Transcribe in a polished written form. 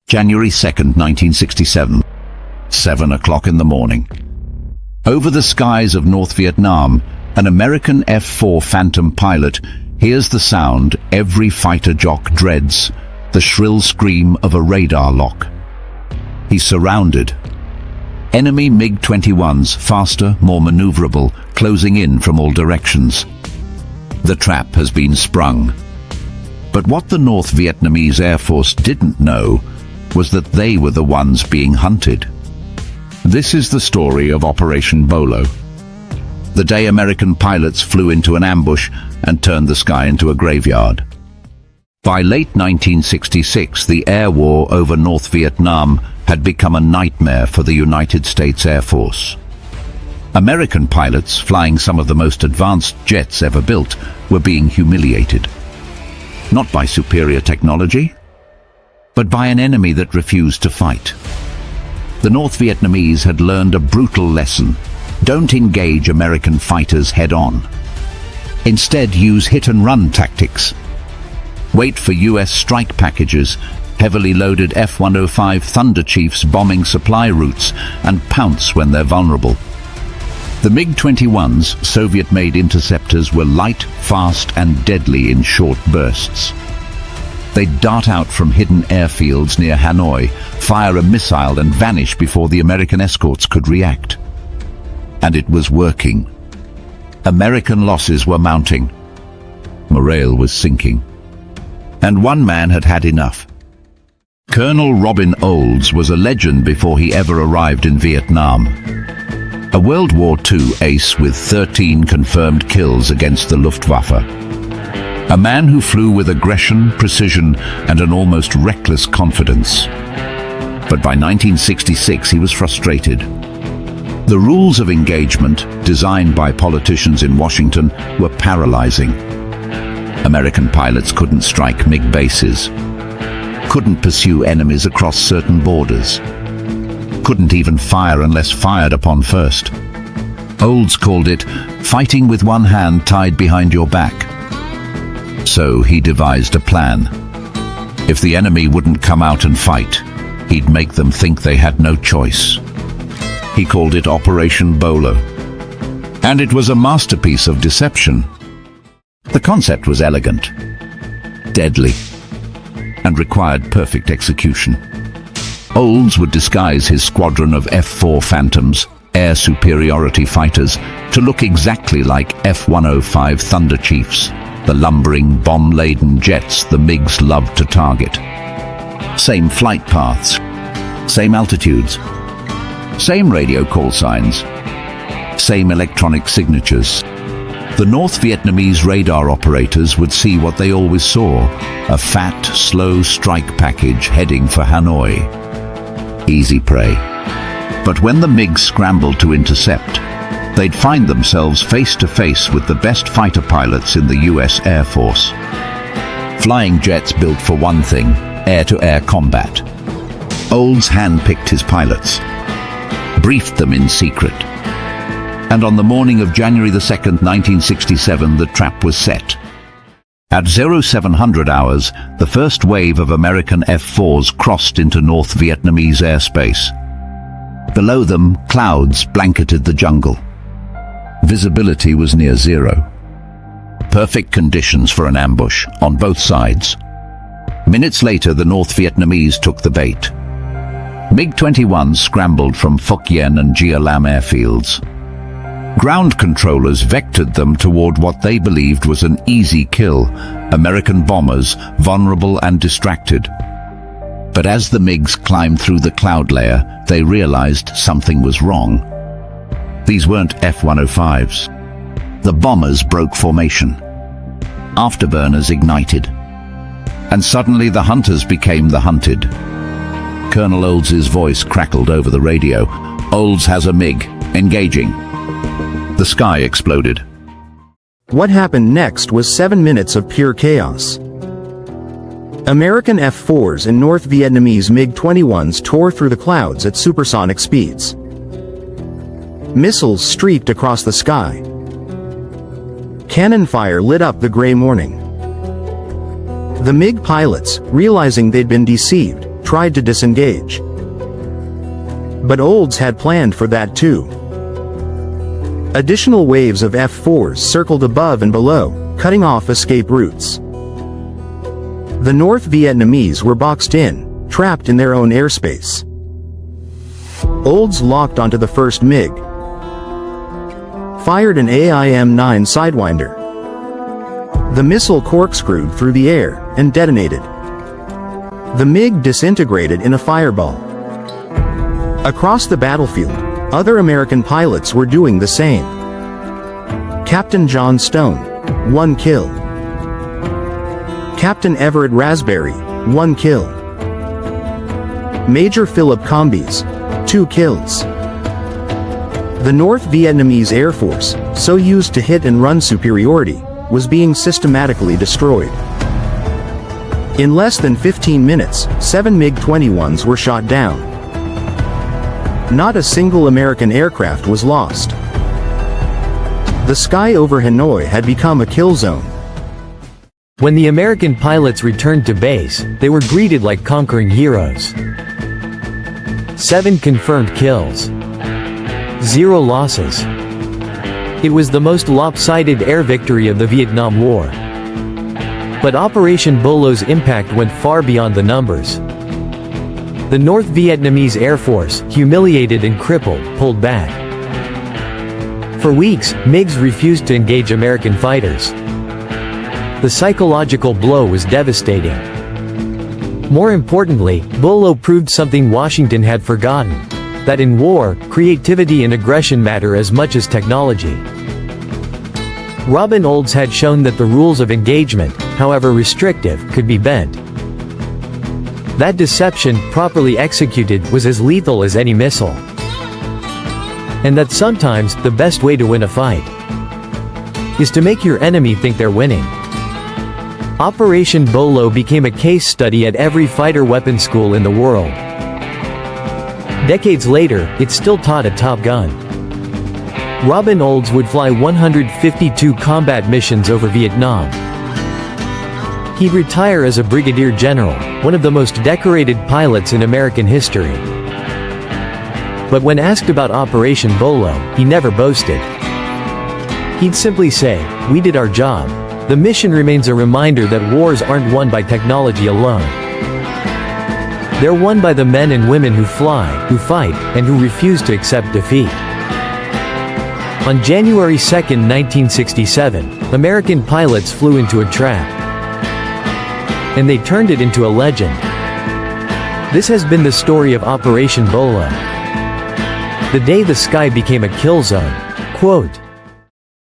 January 2nd, 1967, 7 o'clock in the morning. Over the skies of North Vietnam, an American F-4 Phantom pilot hears the sound every fighter jock dreads, the shrill scream of a radar lock. He's surrounded. Enemy MiG-21s, faster, more maneuverable, closing in from all directions. The trap has been sprung. But what the North Vietnamese Air Force didn't know was that they were the ones being hunted. This is the story of Operation Bolo, the day American pilots flew into an ambush and turned the sky into a graveyard. By late 1966, the air war over North Vietnam had become a nightmare for the United States Air Force. American pilots, flying some of the most advanced jets ever built, were being humiliated. Not by superior technology, but by an enemy that refused to fight. The North Vietnamese had learned a brutal lesson. Don't engage American fighters head-on. Instead, use hit-and-run tactics. Wait for US strike packages, heavily loaded F-105 Thunder Chiefs bombing supply routes, and pounce when they're vulnerable. The MiG-21s, Soviet-made interceptors, were light, fast, and deadly in short bursts. They'd dart out from hidden airfields near Hanoi, fire a missile and vanish before the American escorts could react. And it was working. American losses were mounting. Morale was sinking. And one man had had enough. Colonel Robin Olds was a legend before he ever arrived in Vietnam. A World War II ace with 13 confirmed kills against the Luftwaffe. A man who flew with aggression, precision, and an almost reckless confidence. But by 1966 he was frustrated. The rules of engagement, designed by politicians in Washington, were paralyzing. American pilots couldn't strike MiG bases, couldn't pursue enemies across certain borders, couldn't even fire unless fired upon first. Olds called it fighting with one hand tied behind your back. So he devised a plan. If the enemy wouldn't come out and fight, he'd make them think they had no choice. He called it Operation Bolo. And it was a masterpiece of deception. The concept was elegant, deadly, and required perfect execution. Olds would disguise his squadron of F-4 Phantoms, air superiority fighters, to look exactly like F-105 Thunder Chiefs, the lumbering, bomb-laden jets the MiGs loved to target. Same flight paths, same altitudes, same radio call signs, same electronic signatures. The North Vietnamese radar operators would see what they always saw, a fat, slow strike package heading for Hanoi. Easy prey. But when the MiGs scrambled to intercept, they'd find themselves face to face with the best fighter pilots in the US Air Force. Flying jets built for one thing, air-to-air combat. Olds handpicked his pilots, briefed them in secret. And on the morning of January 2nd, 1967, the trap was set. At 0700 hours, the first wave of American F-4s crossed into North Vietnamese airspace. Below them, clouds blanketed the jungle. Visibility was near zero. Perfect conditions for an ambush on both sides. Minutes later, the North Vietnamese took the bait. MiG-21s scrambled from Phuoc Yen and Gia Lam airfields. Ground controllers vectored them toward what they believed was an easy kill, American bombers, vulnerable and distracted. But as the MiGs climbed through the cloud layer, they realized something was wrong. These weren't F-105s. The bombers broke formation. Afterburners ignited. And suddenly the hunters became the hunted. Colonel Olds' voice crackled over the radio. Olds has a MiG. Engaging. The sky exploded. What happened next was 7 minutes of pure chaos. American F-4s and North Vietnamese MiG-21s tore through the clouds at supersonic speeds. Missiles streaked across the sky. Cannon fire lit up the gray morning. The MiG pilots, realizing they'd been deceived, tried to disengage. But Olds had planned for that too. Additional waves of F-4s circled above and below, cutting off escape routes. The North Vietnamese were boxed in, trapped in their own airspace. Olds locked onto the first MiG, fired an AIM-9 Sidewinder. The missile corkscrewed through the air and detonated. The MiG disintegrated in a fireball. Across the battlefield, other American pilots were doing the same. Captain John Stone, 1 kill. Captain Everett Raspberry, 1 kill. Major Philip Combes, 2 kills. The North Vietnamese Air Force, so used to hit-and-run superiority, was being systematically destroyed. In less than 15 minutes, 7 MiG-21s were shot down. Not a single American aircraft was lost. The sky over Hanoi had become a kill zone. When the American pilots returned to base, they were greeted like conquering heroes. 7 confirmed kills. 0 losses. It was the most lopsided air victory of the Vietnam War. But Operation Bolo's impact went far beyond the numbers. The North Vietnamese Air Force, humiliated and crippled, pulled back. For weeks, MiGs refused to engage American fighters. The psychological blow was devastating. More importantly, Bolo proved something Washington had forgotten: that in war, creativity and aggression matter as much as technology. Robin Olds had shown that the rules of engagement, however restrictive, could be bent. That deception, properly executed, was as lethal as any missile. And that sometimes, the best way to win a fight is to make your enemy think they're winning. Operation Bolo became a case study at every fighter weapons school in the world. Decades later, it's still taught at Top Gun. Robin Olds would fly 152 combat missions over Vietnam. He'd retire as a brigadier general, one of the most decorated pilots in American history. But when asked about Operation Bolo, he never boasted. He'd simply say, "We did our job. The mission remains a reminder that wars aren't won by technology alone. They're won by the men and women who fly, who fight, and who refuse to accept defeat." On January 2, 1967, American pilots flew into a trap. And they turned it into a legend. This has been the story of Operation Bolo. The day the sky became a kill zone. Quote,